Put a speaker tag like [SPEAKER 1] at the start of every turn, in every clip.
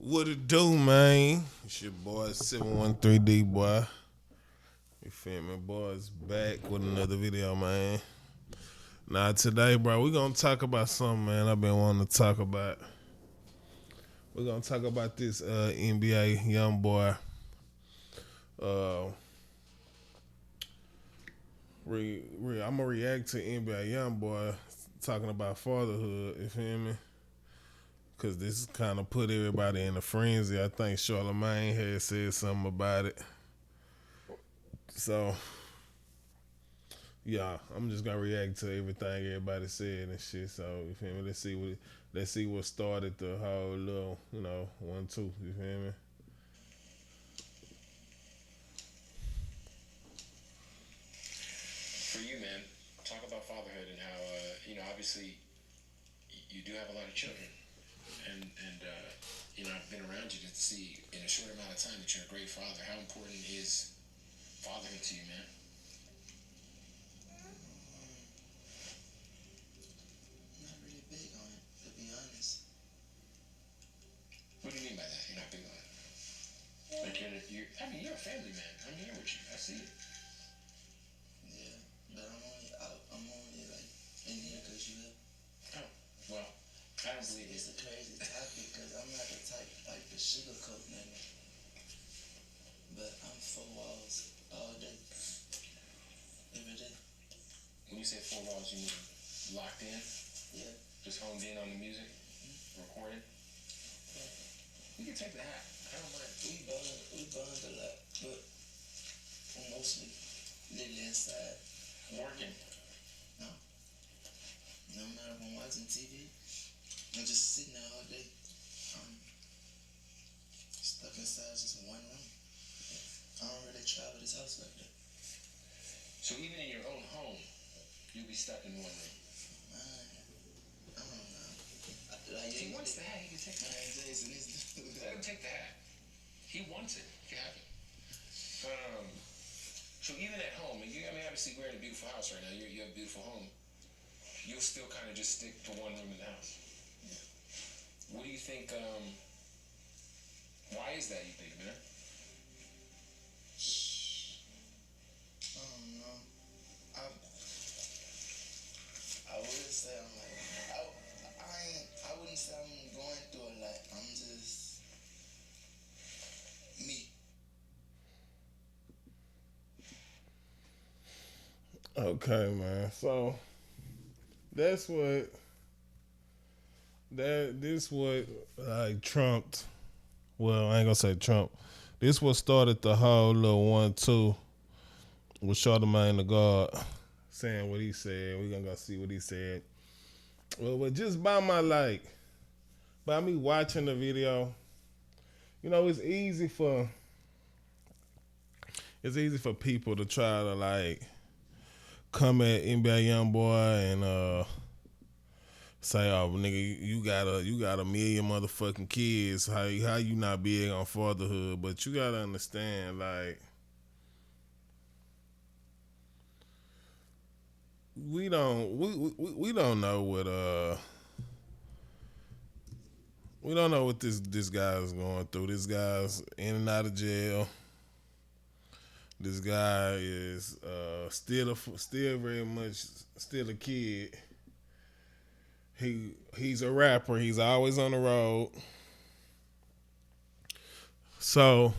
[SPEAKER 1] What it do, man? It's your boy 713D boy. You feel me? Boys back with another video, man. Now today, bro, we gonna talk about something, man, I've been wanting to talk about. We're gonna talk about this NBA young boy. Uh, I'm gonna react to NBA young boy talking about fatherhood. You feel me? Cause this kind of put everybody in a frenzy. I think Charlamange had said something about it. So yeah, I'm just gonna react to everything everybody said and shit. So you feel me? Let's see what started the whole little 1-2. You feel me?
[SPEAKER 2] For you, man, talk about fatherhood and how obviously you do have a lot of children, and I've been around you to see in a short amount of time that you're a great father. How important is fatherhood to you, man?
[SPEAKER 3] Not really big on it, to be honest.
[SPEAKER 2] What do you mean by that? You're not big on it. Like you're a family man. I'm here with you. I see it.
[SPEAKER 3] Yeah, but I'm only like in here because you have.
[SPEAKER 2] Oh, well, I don't believe
[SPEAKER 3] It's
[SPEAKER 2] it.
[SPEAKER 3] a crazy topic because I'm not the type like to sugarcoat nothing. But I'm four walls all day, every day.
[SPEAKER 2] When you say four walls, you mean locked in,
[SPEAKER 3] Yeah,
[SPEAKER 2] just honed in on the music, recording.
[SPEAKER 3] yeah.
[SPEAKER 2] You can take the hat. I don't mind.
[SPEAKER 3] We bond a lot, but we're mostly living inside.
[SPEAKER 2] Working.
[SPEAKER 3] No matter if I'm watching TV, I'm just sitting there all day. I'm stuck inside just one room. I don't really travel this house like that.
[SPEAKER 2] So even in your own home, you'll be stuck in one room.
[SPEAKER 3] I don't know. Like,
[SPEAKER 2] If he wants the hat, he can take the hat.
[SPEAKER 3] Jason is
[SPEAKER 2] Let him take the hat. He wants it. You have it. So even at home, obviously we're in a beautiful house right now. You have a beautiful home. You'll still kind of just stick to one room in the house.
[SPEAKER 3] Yeah.
[SPEAKER 2] What do you think? Why is that? You think, man?
[SPEAKER 3] I don't know. I I wouldn't say I'm like I wouldn't say I'm going through a lot. I'm just me.
[SPEAKER 1] Okay, man. So that's what this what like trumped. Well, I ain't gonna say Trump. This what started the whole little 1-2 with Charlamagne the God saying what he said. We gonna go see what he said. Well, just by me watching the video, it's easy for people to try to like come at NBA young boy and say, "Oh, nigga, you got a million motherfucking kids. How you not big on fatherhood?" But you gotta understand, like, we don't know what we don't know what this guy is going through. This guy's in and out of jail. This guy is still very much still a kid. He's a rapper. He's always on the road. So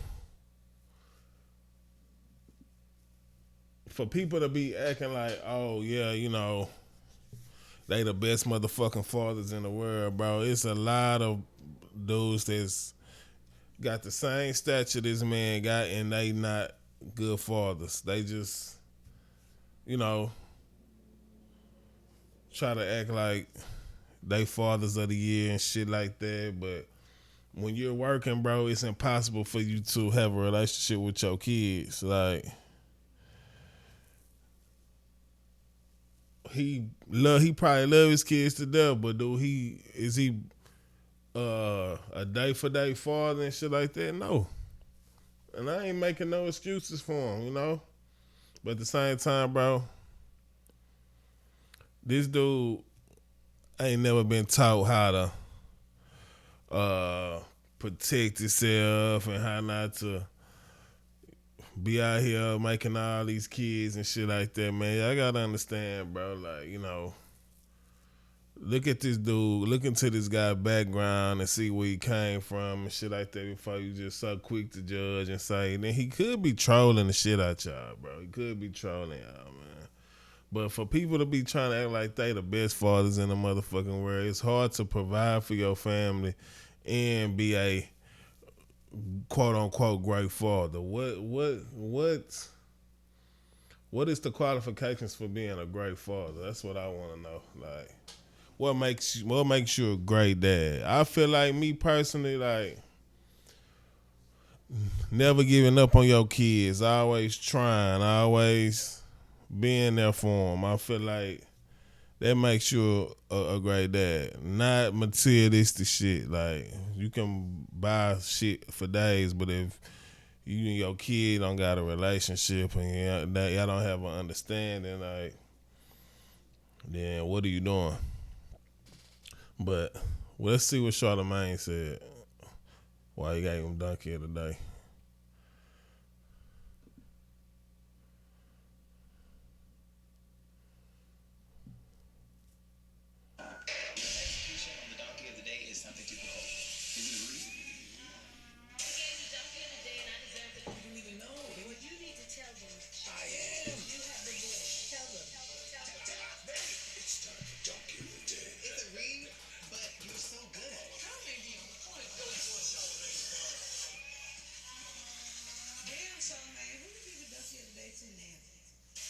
[SPEAKER 1] for people to be acting like, oh yeah, they the best motherfucking fathers in the world, bro. It's a lot of dudes that's got the same stature this man got, and they not good fathers. They just, you know, try to act like they fathers of the year and shit like that. But when you're working, bro, it's impossible for you to have a relationship with your kids. Like he probably love his kids to death, but is he a day for day father and shit like that? No. And I ain't making no excuses for him. But at the same time, bro, this dude ain't never been taught how to protect yourself and how not to be out here making all these kids and shit like that, man. I gotta understand, bro. Like, look at this dude, look into this guy's background and see where he came from and shit like that before you just so quick to judge and say. And then he could be trolling the shit out y'all, bro. He could be trolling y'all, man. But for people to be trying to act like they the best fathers in the motherfucking world, it's hard to provide for your family and be a quote unquote great father. What is the qualifications for being a great father? That's what I want to know. Like, what makes you a great dad? I feel like me personally, like never giving up on your kids, always trying, always being there for them. I feel like that makes you a great dad. Not materialistic shit. Like, you can buy shit for days, but if you and your kid don't got a relationship and y'all don't have an understanding, like, then what are you doing? But let's see what Charlamagne said. Why he gave him dunk here today.
[SPEAKER 2] Execution on the donkey of the day is something to behold. Is it real? You don't even know. What you need to tell them. I am. You have the voice. Tell them. It's time for donkey of the day. It's a read, but you're so good. How many you want to go for a Charlamagne? Damn, Charlamagne, who did you the donkey of the day to now?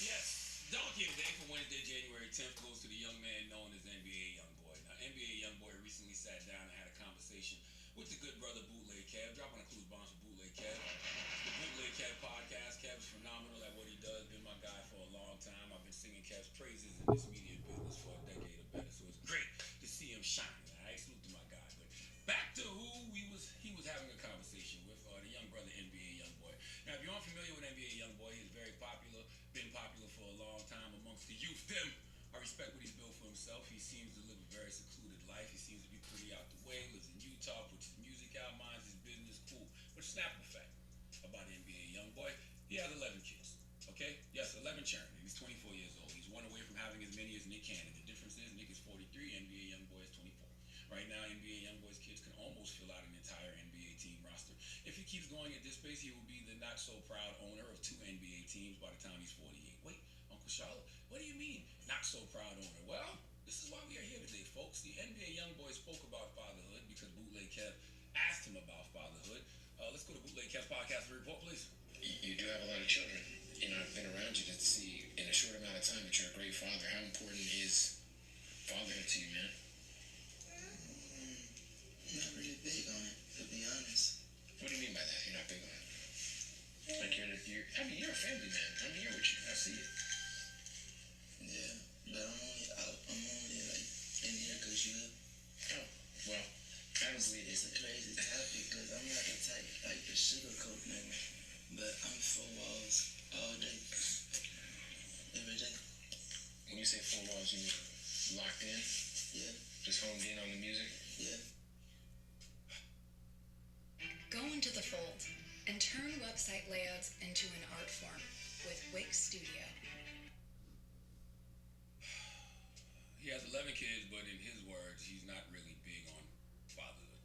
[SPEAKER 2] Yes, donkey of the day for Wednesday, January 10th goes to the young man known as NBA Youngboy. Now, NBA Youngboy recently sat down and had a conversation with the good brother Bootleg Kev. Dropping a clues bombs for Bootleg Kev. The Bootleg Kev podcast. Kev is phenomenal at what he does. Been my guy for a long time. I've been singing Kev's praises in this media business for a decade or better. So it's great to see him shining. I salute to my guy. But back to who he was having a conversation with, the young brother NBA Youngboy. Now, if you're unfamiliar with NBA Youngboy, he's very popular. Been popular for a long time amongst the youth. I respect what he's built for himself. He seems to live a very secluded life. He seems to be pretty out the way. Lives in Utah, puts his music out, minds his business, cool. But snap effect about NBA Youngboy, he has 11 kids. Okay? Yes, 11 churn. He's 24 years old. He's one away from having as many as Nick Cannon. The difference is Nick is 43, NBA Youngboy is 24. Right now, NBA Youngboy's kids can almost fill out an entire NBA team roster. If he keeps going at this pace, he will be the not so proud owner of 2 NBA teams by the time he's 48. Wait, Uncle Charlotte, what do you mean, not so proud owner? Well, this is why we are here today, folks. The NBA Youngboy spoke about fatherhood because Bootleg Kev asked him about fatherhood. Let's go to Bootleg Kev's podcast for a report, please. You do have a lot of children. I've been around you to see in a short amount of time that you're a great father. How important is fatherhood to you, man?
[SPEAKER 3] Not really big on it, to be honest.
[SPEAKER 2] What do you mean by that? You're not big on it? Like you're a family man. I'm here with you. I see it.
[SPEAKER 3] Yeah, but I'm only like in here because you have.
[SPEAKER 2] Oh, well, honestly,
[SPEAKER 3] It's a crazy topic because I'm not the type like the sugarcoat nigga, but I'm 4 walls all day, every day.
[SPEAKER 2] when you say 4 walls, you mean locked in?
[SPEAKER 3] Yeah,
[SPEAKER 2] Just honed in on the music?
[SPEAKER 3] yeah.
[SPEAKER 4] Go into the fold and turn website layouts into an art form with Wix Studio.
[SPEAKER 2] He has 11 kids, but in his words, he's not really big on fatherhood.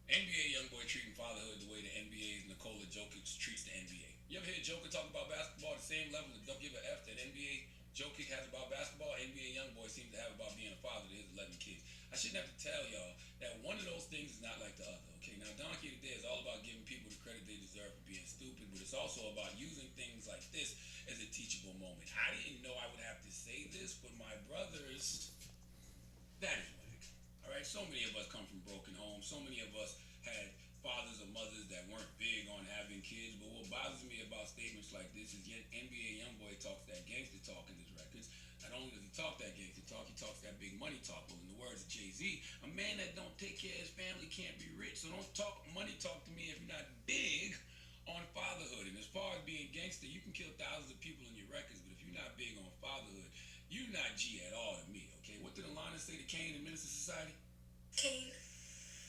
[SPEAKER 2] NBA Youngboy treating fatherhood the way the NBA's Nikola Jokic treats the NBA. You ever hear Joker talk about basketball at the same level that don't give a F that NBA Jokic has about basketball? NBA Youngboy seems to have about being a father to his 11 kids. I shouldn't have to tell y'all that one of those things is not like the other. Okay, now Donkey of the Day is all about giving people the credit they deserve for being stupid, but it's also about using things like this as a teachable moment. I didn't know I would have to say this, but my brothers, that is whack. All right, so many of us come from broken homes. So many of us had fathers or mothers that weren't big on having kids. But what bothers me about statements like this is yet NBA Youngboy talks that gangster talk in his records. Not only does he talk that gangster talk, he talks that big money talk. Well, in the words of Jay-Z, a man that don't take care of his family can't be rich. So don't talk money talk to me if you're not big on fatherhood. And as far as being gangster, you can kill thousands of people in your records, but if you're not big on fatherhood, you're not G at all to me, okay? What did Alana say to Kane in Minister Society?
[SPEAKER 5] Kane,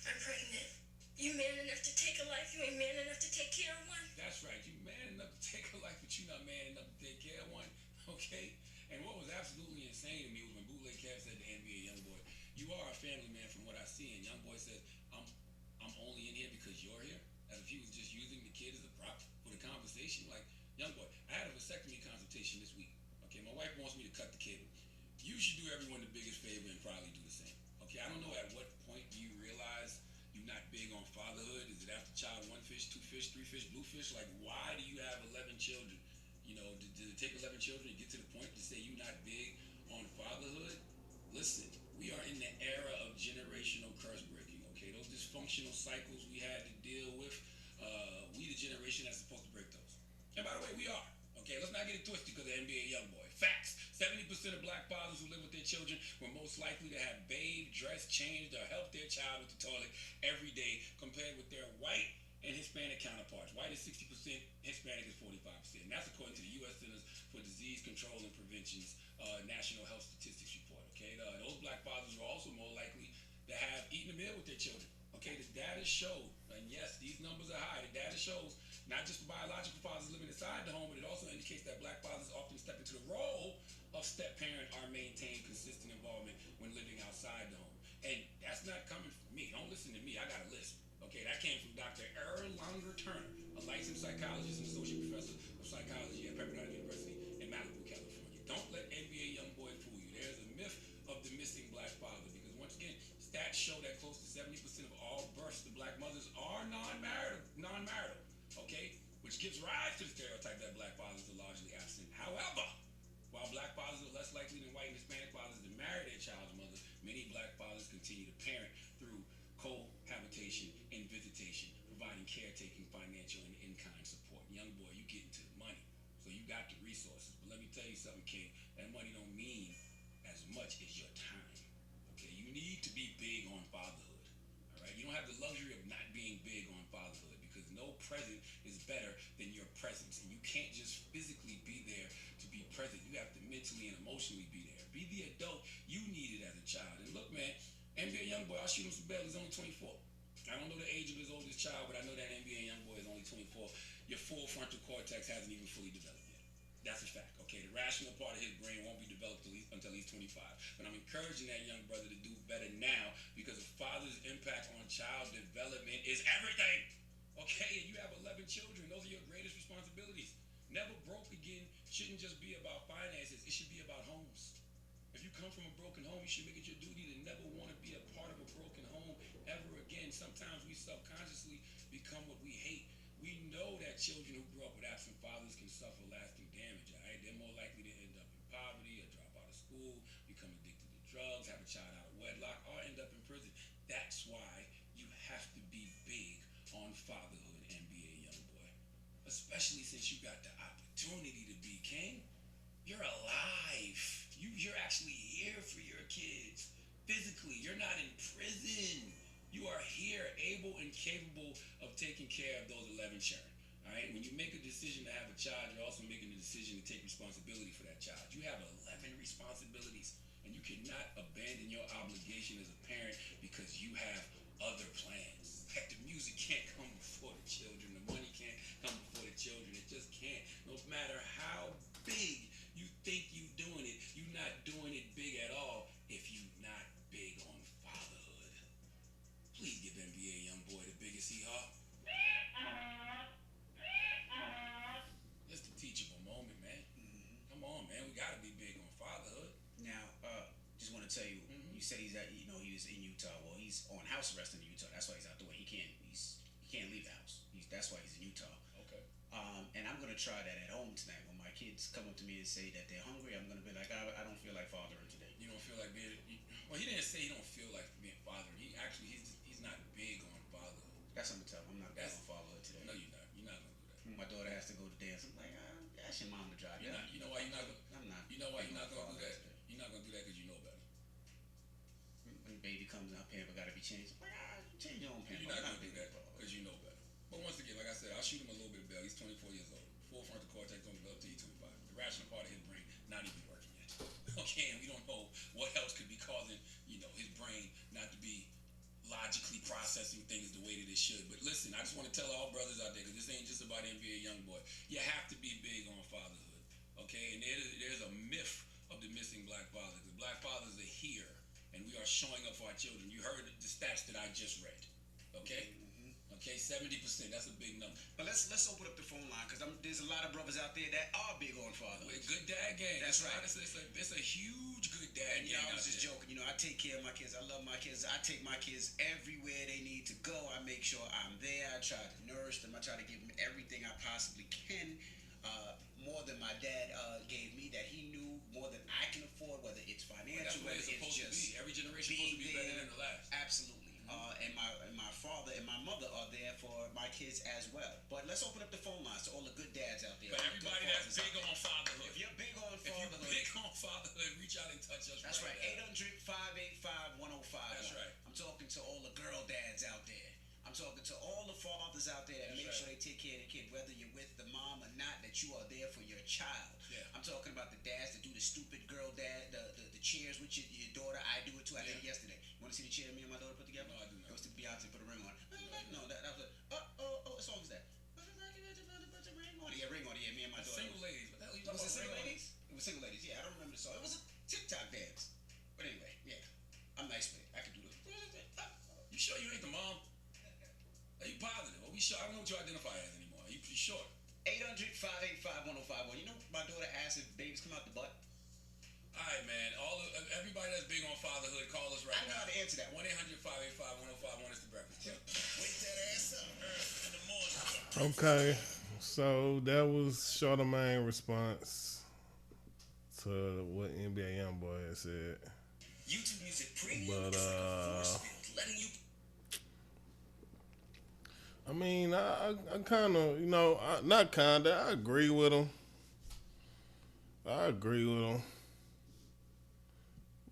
[SPEAKER 5] I'm pregnant. You man enough to take a life, you ain't man enough to take care of one.
[SPEAKER 2] That's right. You man enough to take a life, but you not man enough to take care of one. Okay? And what was absolutely insane to me was when Bootleg Kev said to NBA Youngboy, "You are a family man from what I see." And Youngboy says, I'm only in here because you're here. As if he was just using the kid as a prop for the conversation. Like, Youngboy, I had a vasectomy consultation this week. Okay, my wife wants me to cut the cable. You should do everyone the biggest favor and probably do the same. Okay, I don't know at what point do you realize you're not big on fatherhood. Is it after child 1 fish, 2 fish, 3 fish, blue fish? Like, why do you have 11 children? You know, did it take 11 children to get to the point to say you're not big on fatherhood? Listen, we are in the era of generational curse breaking, okay? Those dysfunctional cycles we had to deal with, we the generation that's supposed to break those. And by the way, we are. Okay, let's not get it twisted because of NBA Youngboy. Facts. 70% of black fathers who live with their children were most likely to have bathed, dressed, changed, or helped their child with the toilet every day compared with their white and Hispanic counterparts. White is 60%, Hispanic is 45%. And that's according to the U.S. Centers for Disease Control and Prevention's National Health Statistics Report. Okay, those black fathers are also more likely to have eaten a meal with their children. Okay, the data show, and yes, these numbers are high. The data shows not just for biological fathers living inside the home, but it also indicates that black fathers often step into the role of step parent or maintain consistent involvement when living outside the home. And that's not coming from me. Don't listen to me. I got a list. Okay, that came from Dr. Erlanger Turner, a licensed psychologist and associate professor of psychology at Pepperdine University in Malibu, California. Don't let NBA Youngboy fool you. There's a myth of the missing black father because once again, stats show that close to 70% of all births to black mothers are non-marital. Okay, which gives rise to the stereotype that black fathers are largely absent. However, while black fathers are less likely than white and Hispanic fathers to marry their child's mother, many black fathers continue to parent through cohabitation and visitation, providing caretaking, financial, and in-kind support. Young boy, you get into the money, so you got the resources. But let me tell you something, King. That money don't mean as much as your time. Okay, you need to be big on fatherhood. All right, you don't have the luxury of not being big on fatherhood because no present is better than your presence, and you can't just physically be there to be present. You have to mentally and emotionally be there. Be the adult you needed as a child. And look, man, NBA Youngboy, I'll shoot him some bail. He's only 24. I don't know the age of his oldest child, but I know that NBA Youngboy is only 24. Your full frontal cortex hasn't even fully developed yet. That's a fact, okay? The rational part of his brain won't be developed until he's 25. But I'm encouraging that young brother to do better now because a father's impact on child development is everything, okay? And you have 11 children. Those are your greatest responsibilities. Never broke again shouldn't just be about finances. It should be about homes. If you come from a broken home, you should make it your duty to never want to be a part of a broken home ever again. Sometimes we subconsciously become what we hate. We know that children who grew up with absent fathers can suffer lasting damage, all right? They're more likely to end up in poverty or drop out of school, become addicted to drugs, have a child out of wedlock, or end up in prison. That's why you have to be big on fatherhood, NBA Youngboy. Especially since you got the opportunity to be king. You're alive. You're actually here for your kids. Physically, you're not in prison. You are here, able and capable of taking care of those 11 children. All right. When you make a decision to have a child, you're also making a decision to take responsibility for that child. You have 11 responsibilities, and you cannot abandon your obligation as a parent because you have other plans. Heck, the music can't come before the children. The money can't come before the children. It just can't. No matter how big you think you're doing it, you're not doing it big at all if you're not big on fatherhood. Please give NBA Youngboy the biggest hee-haw. It's the teachable moment, man. Come on, man. We gotta be big on fatherhood.
[SPEAKER 6] Now, just want to tell you, you said he's at, he was in Utah. Well, he's on house arrest in Utah. That's why he's out the way. He can't leave the house. That's why he's in Utah.
[SPEAKER 2] Okay.
[SPEAKER 6] And I'm gonna try that at home tonight. When my kids come up to me and say that they're hungry, I'm gonna be like, I don't feel like fathering today.
[SPEAKER 2] You don't feel like being. Well, he didn't say he don't feel like being fathering. He's not big on fatherhood.
[SPEAKER 6] That's what I'm gonna tell him. I'm not big on fatherhood today.
[SPEAKER 2] No, you're not. You're not gonna do that.
[SPEAKER 6] My daughter has to go to dance. I'm like, ask your mom to drive.
[SPEAKER 2] You're not. You know why you're not gonna.
[SPEAKER 6] I'm not.
[SPEAKER 2] You know why you're not gonna do that?
[SPEAKER 6] Today.
[SPEAKER 2] You're not gonna do that because you know better.
[SPEAKER 6] When baby comes out, pamper gotta be changed. I'm like, change your own pamper.
[SPEAKER 2] You're not gonna do that because you know better. But once again, like I said, I'll shoot him a little bit of bail. He's 24 years old. Full frontal cortex don't develop till he's 25. The rational part of his brain not even working yet. Okay, and we don't know what else could be causing, his brain not to be logically processing things the way that it should. But listen. listen, I just want to tell all brothers out there, because this ain't just about NBA Youngboy. You have to be big on fatherhood, okay? And there's a myth of the missing black fathers. The black fathers are here, and we are showing up for our children. You heard the stats that I just read, okay? Okay, 70%. That's a big number.
[SPEAKER 6] But let's open up the phone line, because there's a lot of brothers out there that are big on fatherhood.
[SPEAKER 2] With good dad game.
[SPEAKER 6] That's right.
[SPEAKER 2] It's a huge good dad
[SPEAKER 6] And
[SPEAKER 2] game.
[SPEAKER 6] I was just joking. I take care of my kids. I love my kids. I take my kids everywhere they need to go. I make sure I'm there. I try to nourish them. I try to give them everything I possibly can. More than my dad gave me, that he knew, more than I can afford, whether it's financial,
[SPEAKER 2] Well,
[SPEAKER 6] whether it's just
[SPEAKER 2] every generation supposed to be better than the last.
[SPEAKER 6] Absolutely. And my father and my mother are there for my kids as well. But let's open up the phone lines to all the good dads out there.
[SPEAKER 2] But everybody that's big on fatherhood.
[SPEAKER 6] If you're big on
[SPEAKER 2] If you're
[SPEAKER 6] fatherhood,
[SPEAKER 2] big on fatherhood, reach out and touch us.
[SPEAKER 6] that's right.
[SPEAKER 2] Now.
[SPEAKER 6] 800-585-1051.
[SPEAKER 2] That's right.
[SPEAKER 6] I'm talking to all the girl dads out there. I'm talking to all the fathers out there that
[SPEAKER 2] That's
[SPEAKER 6] make
[SPEAKER 2] right.
[SPEAKER 6] sure they take care of the kid, whether you're with the mom or not, that you are there for your child.
[SPEAKER 2] Yeah.
[SPEAKER 6] I'm talking about the dads that do the stupid girl dad, the chairs with your daughter. I do it too. I did it yesterday. You want to see the chair me and my daughter put together?
[SPEAKER 2] No, I do not.
[SPEAKER 6] It was the Beyonce put a ring on it. No, that was what song was that? Yeah, ring on it. Yeah, me and my daughter.
[SPEAKER 2] Single ladies. What the hell you
[SPEAKER 6] Was
[SPEAKER 2] talking
[SPEAKER 6] it
[SPEAKER 2] about?
[SPEAKER 6] single ladies? It was single ladies. Yeah, I don't remember the song. It was a TikTok dance. But anyway, yeah, I'm nice with it. I can do this.
[SPEAKER 2] You sure you ain't the mom? Are you positive? Are we sure? I don't know what you identify as anymore. Are you sure?
[SPEAKER 6] 800-585-1051. My daughter asked if babies come out the butt.
[SPEAKER 2] All right, man. Everybody that's big on fatherhood, call us right
[SPEAKER 6] I know
[SPEAKER 2] now.
[SPEAKER 6] how to answer that.
[SPEAKER 2] 1-800-585-1051 is the breakfast club.
[SPEAKER 6] Wake that ass up in the morning.
[SPEAKER 1] Okay, so that was Charlamange's response to what NBA Youngboy had said.
[SPEAKER 6] YouTube Music Premium
[SPEAKER 1] But,
[SPEAKER 6] is like a force field, letting you.
[SPEAKER 1] I mean, I kind of, not kind of, I agree with him.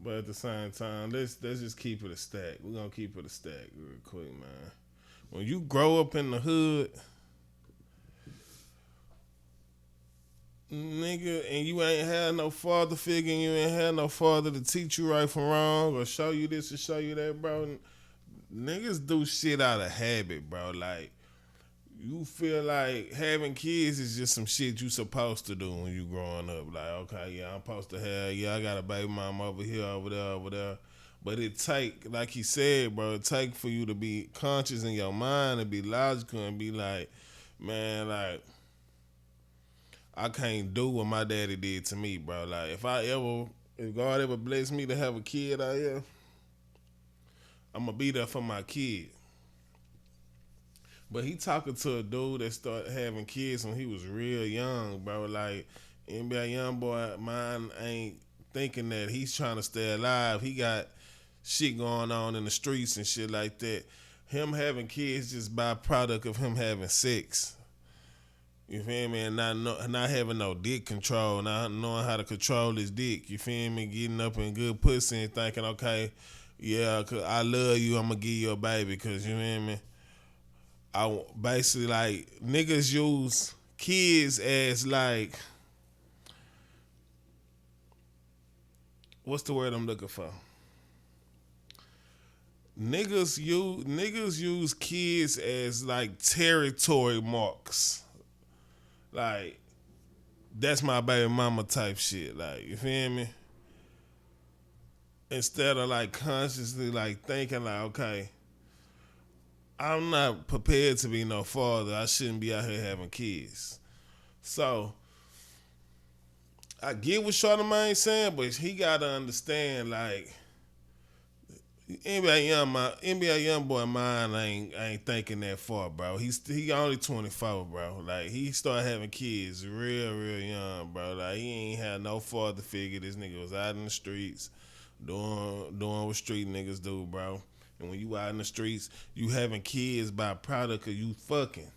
[SPEAKER 1] But at the same time, let's just keep it a stack. We're going to keep it a stack real quick, man. When you grow up in the hood, nigga, and you ain't had no father figure, and you ain't had no father to teach you right from wrong or show you this or show you that, bro, niggas do shit out of habit, bro. Like, you feel like having kids is just some shit you supposed to do when you growing up. Like, okay, yeah, I'm supposed to have, I got a baby mom over here, over there. But it take, like he said, bro, it take for you to be conscious in your mind and be logical and be like, man, like, I can't do what my daddy did to me, bro. Like, if God ever bless me to have a kid out here, I'm going to be there for my kid. But he talking to a dude that started having kids when he was real young, bro. Like, NBA Youngboy, mine ain't thinking that he's trying to stay alive. He got shit going on in the streets and shit like that. Him having kids just byproduct of him having sex. You feel me? And not having no dick control, not knowing how to control his dick. You feel me? Getting up in good pussy and thinking, okay, yeah, 'cause I love you, I'm going to give you a baby, because you feel me? I basically, like, niggas use kids as, like, what's the word I'm looking for? Niggas use kids as, like, territory marks. Like, that's my baby mama type shit. Like, you feel me? Instead of, like, consciously, like, thinking, like, okay, I'm not prepared to be no father. I shouldn't be out here having kids. So, I get what Charlamange saying, but he got to understand, like, NBA Youngboy mind ain't thinking that far, bro. He only 24, bro. Like, he started having kids real young, bro. Like, he ain't had no father figure. This nigga was out in the streets doing what street niggas do, bro. And when you out in the streets, you having kids by product of you fucking.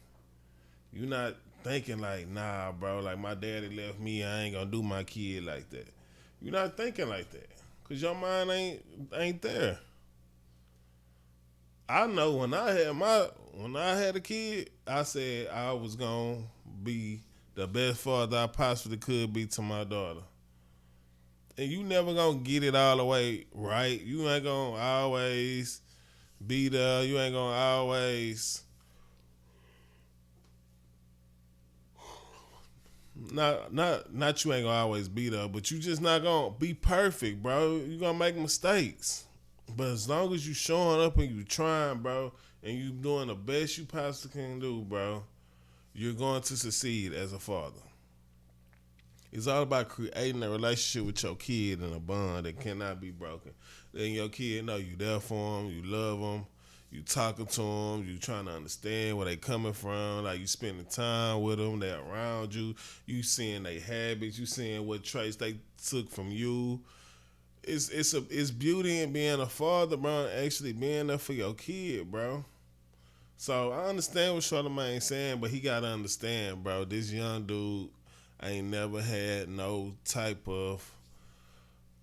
[SPEAKER 1] You not thinking like, nah, bro, like my daddy left me, I ain't gonna do my kid like that. You not thinking like that. Cause your mind ain't there. I know when I had a kid, I said I was gonna be the best father I possibly could be to my daughter. And you never gonna get it all the way right. You ain't gonna always be there. You ain't gonna always not you ain't gonna always be there, but you just not gonna be perfect, bro. You gonna make mistakes. But as long as you showing up and you trying, bro, and you doing the best you possibly can do, bro, you're going to succeed as a father. It's all about creating a relationship with your kid and a bond that cannot be broken. Then your kid know you there for them, you love them, you talking to them, you trying to understand where they coming from, like you spending time with them, they around you, you seeing their habits, you seeing what traits they took from you. It's beauty in being a father, bro, and actually being there for your kid, bro. So I understand what Charlamagne saying, but he gotta understand, bro. This young dude ain't never had no type of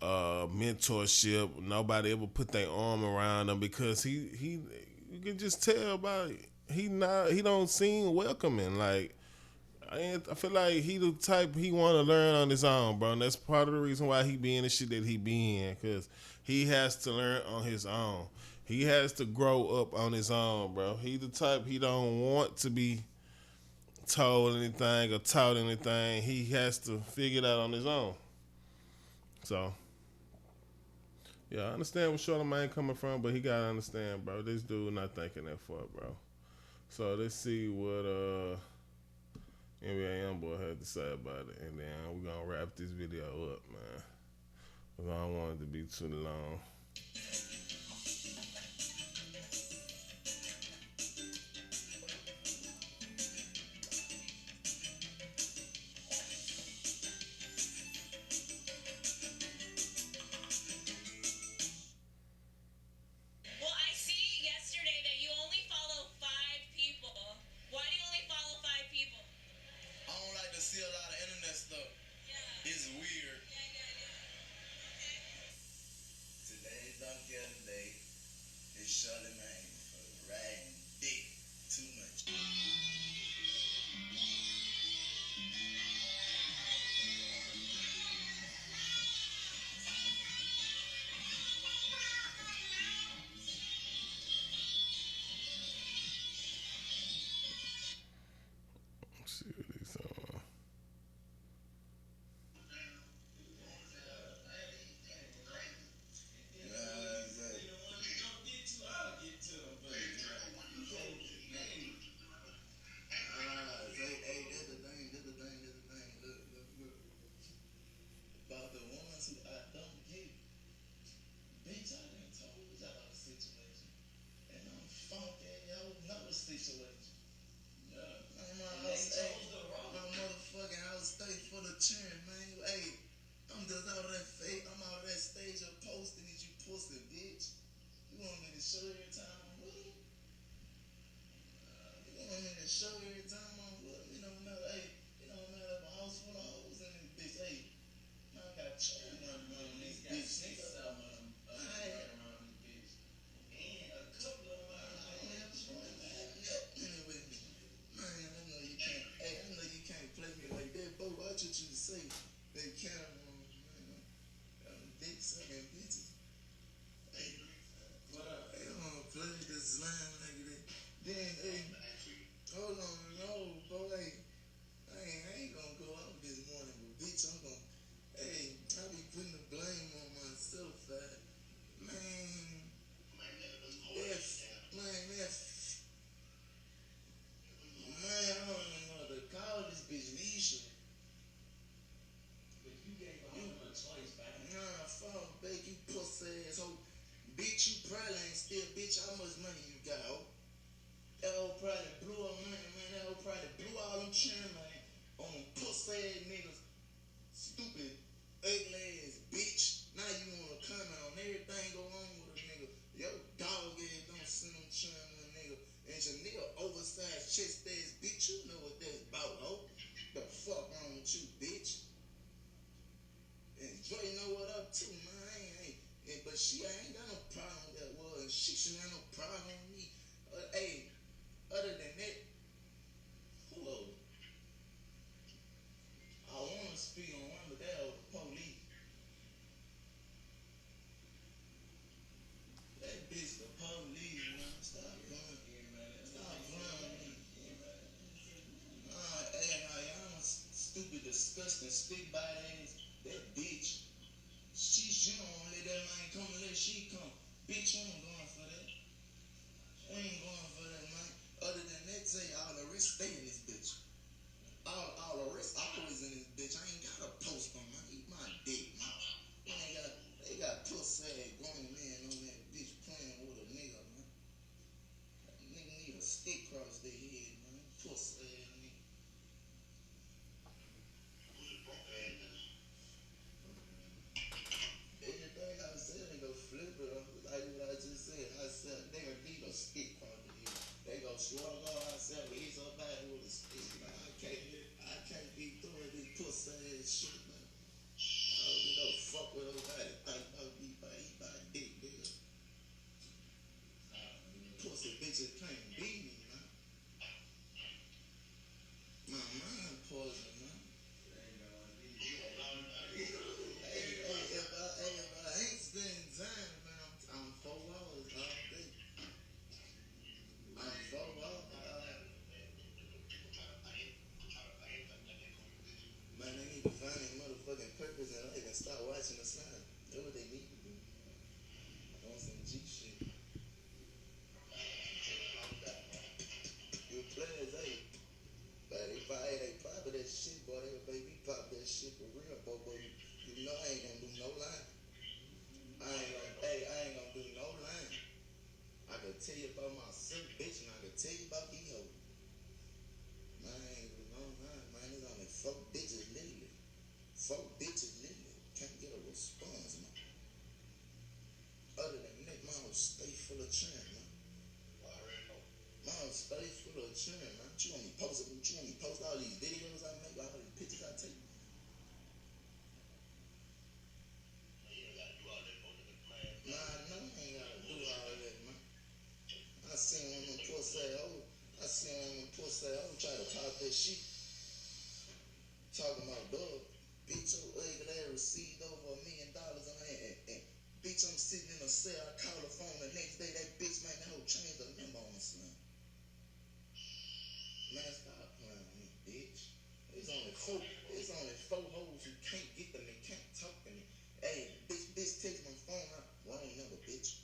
[SPEAKER 1] mentorship. Nobody ever put their arm around him because he you can just tell by he don't seem welcoming. Like I feel like he the type he want to learn on his own, bro. And that's part of the reason why he be in the shit that he be in, cause he has to learn on his own. He has to grow up on his own, bro. He the type he don't want to be told anything or taught anything. He has to figure it out on his own. So yeah, I understand where Charlamagne coming from, but he gotta understand, bro. This dude not thinking that far, bro. So let's see what NBA Youngboy had to say about it, and then we're gonna wrap this video up, man. Cause I don't want it to be too long.
[SPEAKER 5] Well, I see yesterday that you only follow 5 people. Why do you only follow 5 people?
[SPEAKER 3] I don't like to see a lot of internet stuff.
[SPEAKER 5] Yeah.
[SPEAKER 3] It's weird.
[SPEAKER 5] Okay.
[SPEAKER 3] Today's Don't Care Today is Charlamagne for riding dick too much.
[SPEAKER 1] Let's see what he's on.
[SPEAKER 3] About the ones who I don't get. Bitch, I done told y'all the situation. And I'm funky, y'all know the situation. My motherfucking house stay full of children, man. Hey, I'm just out of that fake. I'm out of that stage of posting that you pussy, bitch. You want me to show every time I'm with him? You want me to show every time I'm with him? It don't matter. Hey, it don't matter if a house full of hoes in this bitch. Hey, I got children running around this bitch. And a couple of them I don't have fun. Anyway, man, I know you can't. Hey, I know you can't play me like that, bro. Watch what you say. They camera on, man. Dick sucking bitches. Hey, what up? They don't wanna play this line like that. Then, hey, hold on, no, bro. Hey, I ain't gonna go out this morning, but bitch, I'm gonna. Hey, I be putting the blame on myself, man. Man, I don't even know to call this bitch Nisha. But you gave her a choice, back. Nah, fuck, babe, you pussy asshole. Bitch, you probably ain't still, bitch, how much money you got, ho? That hoe probably blew her money, man. That hoe probably blew all them children, man, on them pussy ass niggas. Stupid, ugly ass bitch. Now you wanna comment on everything go on with a nigga. Your dog ass don't send them children to a nigga. And your nigga oversized chest ass bitch, you know what that's about, ho. The fuck wrong with you, bitch? And Dre know what up too, man. But she ain't got no problem with that. Well, she shouldn't have no problem with me. Hey, other than that, who else? I wanna speak on one, but that was police. That bitch the police, man. Stop playing. Stop playing with me. disgusting stick by ass, that bitch. She don't let that man come unless she come. Bitch, we ain't going for that. We ain't going for that, man. Other than that, say all the rest stay in this bitch. All the rest always in this bitch. I ain't got a post on, man. Eat my dick, man. They got pussy ass grown men on that bitch playing with a nigga, man. That nigga need a stick across their head, man. Pussy ass nigga. Anything I said, they go flip it up. Like what I just said. I said they gonna need a stick across their head. They go struggle. I said, well, he's up back with a stick, man. I can't be doing this pussy ass shit, man. I don't give no fuck with nobody think about me, but eat my dick, nigga. Pussy bitches can't beat me, man. My mind poison, man. If I ain't spending time, man, I'm 4 hours all day. I'm 4 hours. Man, they need to find their motherfucking purpose and they can start watching the sign. That's what they need to do. On some G shit. You players, hey. But if they pop that shit, boy, they would make me pop that shit for real, boy. You know I ain't gonna do no line. I ain't gonna do no line. I can tell you about my sick bitch and I can tell you about these hoes. Man, I ain't do no line, man. There's only 4 bitches literally. 4 bitches literally. Can't get a response, man. Other than that, mine will stay full of churn, man. Mine will stay full of churn, man. You want me post all these videos I make, all these pictures I take? Nah, no, I ain't gotta do all that, man. I seen one of them pussy hoes try to pop that shit. Talking about dog. Bitch, your ugly ass received over $1 million and bitch, I'm sitting in a cell. I call the phone the next day. That bitch, man, that whole changed the number on the son. Man, stop playing with me, bitch. It's only four hoes who can't get to me, can't talk to me. Hey, bitch, text my phone out. Wrong number, bitch.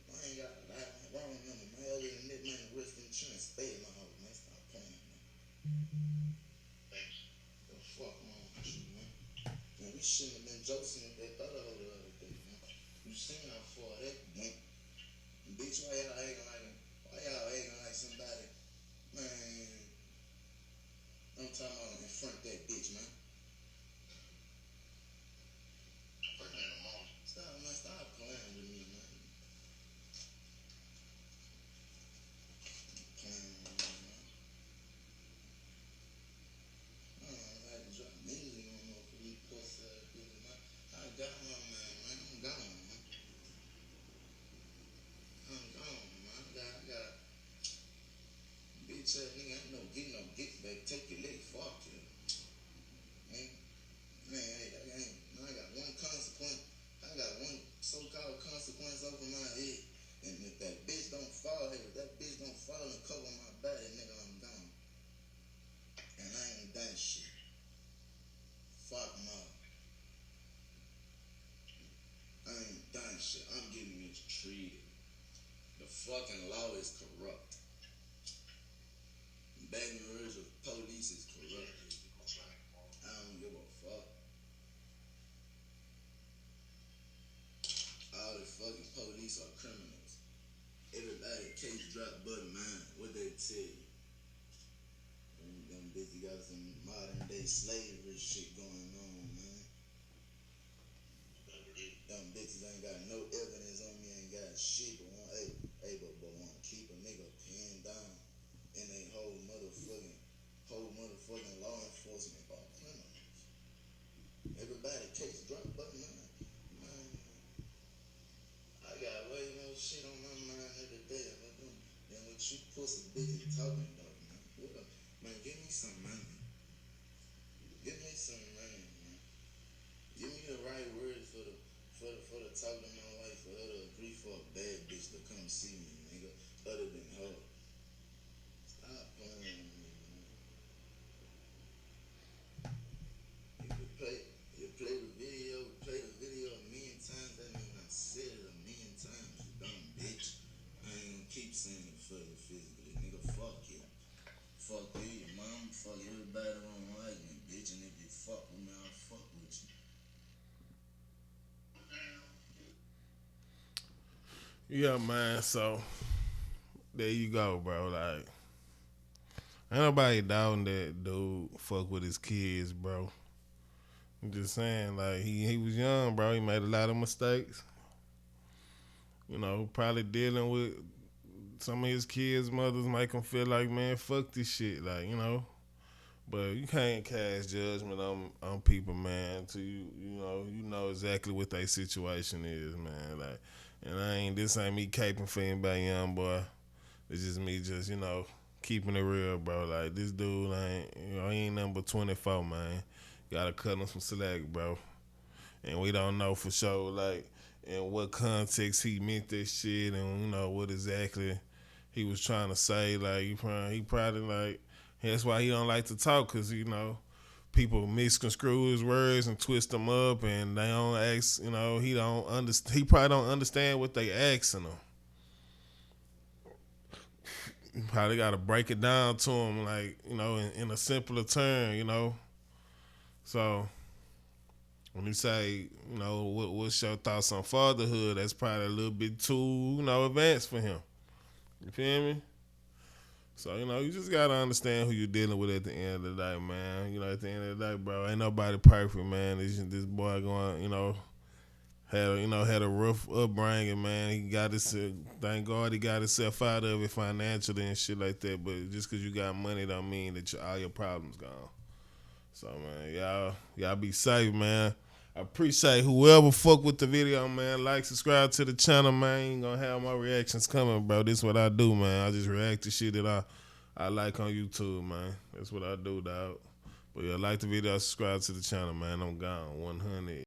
[SPEAKER 3] I ain't got a lie, man. Wrong number, man. Other than that, man, the rest of the insurance stay in my house, man. Stop playing, man. The fuck wrong with you, man? Man, we shouldn't have been joking with that other hoe the other day, man. You seen how far that went. Bitch, why y'all acting like somebody? Man, I'm talking about in front of that bitch, man. Stop playing with me, man. Playing with me, man. I don't like to drop music no more for these pussy ass bitches, man. I got my man, man. I'm gone, man. I'm gone, man. I got bitch ass nigga, ain't no get back. Take your leg, fuck you. I got one consequence. I got one so-called consequence over my head. And if that bitch don't fall and cover my body, nigga, I'm gone. And I ain't done shit. Fuck no. I ain't done shit. I'm getting mistreated. The fucking law is corrupt. Baton Rouge police is corrupt. I don't give a fuck. All the fucking police are criminals. Everybody case drop but mine. What they tell you? Them bitches got some modern day slavery shit going on, man. Them bitches ain't got no evidence on me, ain't got shit, but want to keep a nigga pinned down in a whole motherfucking law enforcement are criminals. Everybody case drop but mine. Man, I got way more shit on my mind every day than what you pussy bitches talking about, man. Man, give me some money. Give me some money, man. Give me the right words for the talk to my wife, for her to agree for a bad bitch to come see me, nigga, other than her. Stop playing with me, man. saying it for you physically, nigga. Fuck you. Fuck you, your mom, fuck everybody that don't like me, bitch. And if you fuck with me, I'll fuck with you.
[SPEAKER 1] Yeah, man. So there you go, bro. Like, ain't nobody doubting that dude fuck with his kids, bro. I'm just saying, like, he was young, bro. He made a lot of mistakes. You know, probably dealing with some of his kids' mothers make him feel like, man, fuck this shit. Like, you know. But you can't cast judgment on people, man, until you know exactly what their situation is, man. Like, and this ain't me caping for anybody, young boy. It's just me, keeping it real, bro. Like this dude ain't, he ain't number 24, man. Gotta cut him some slack, bro. And we don't know for sure, like, in what context he meant this shit, and what exactly he was trying to say. Like, he probably like that's why he don't like to talk, cause people misconstrue his words and twist them up, and they don't ask. He don't understand. He probably don't understand what they asking him. Probably got to break it down to him, like, in a simpler term. So when you say, what's your thoughts on fatherhood, that's probably a little bit too, advanced for him. You feel me? So, you just gotta understand who you're dealing with at the end of the day, man. At the end of the day, bro, ain't nobody perfect, man. This boy going, had a rough upbringing, man. He got his, thank God he got himself out of it financially and shit like that. But just cause you got money don't mean that all your problems gone. So, man, y'all be safe, man. I appreciate whoever fuck with the video, man. Like, subscribe to the channel, man. Ain't gonna have my reactions coming, bro. This is what I do, man. I just react to shit that I like on YouTube, man. That's what I do, dog. But yeah, like the video, subscribe to the channel, man. I'm gone. 100.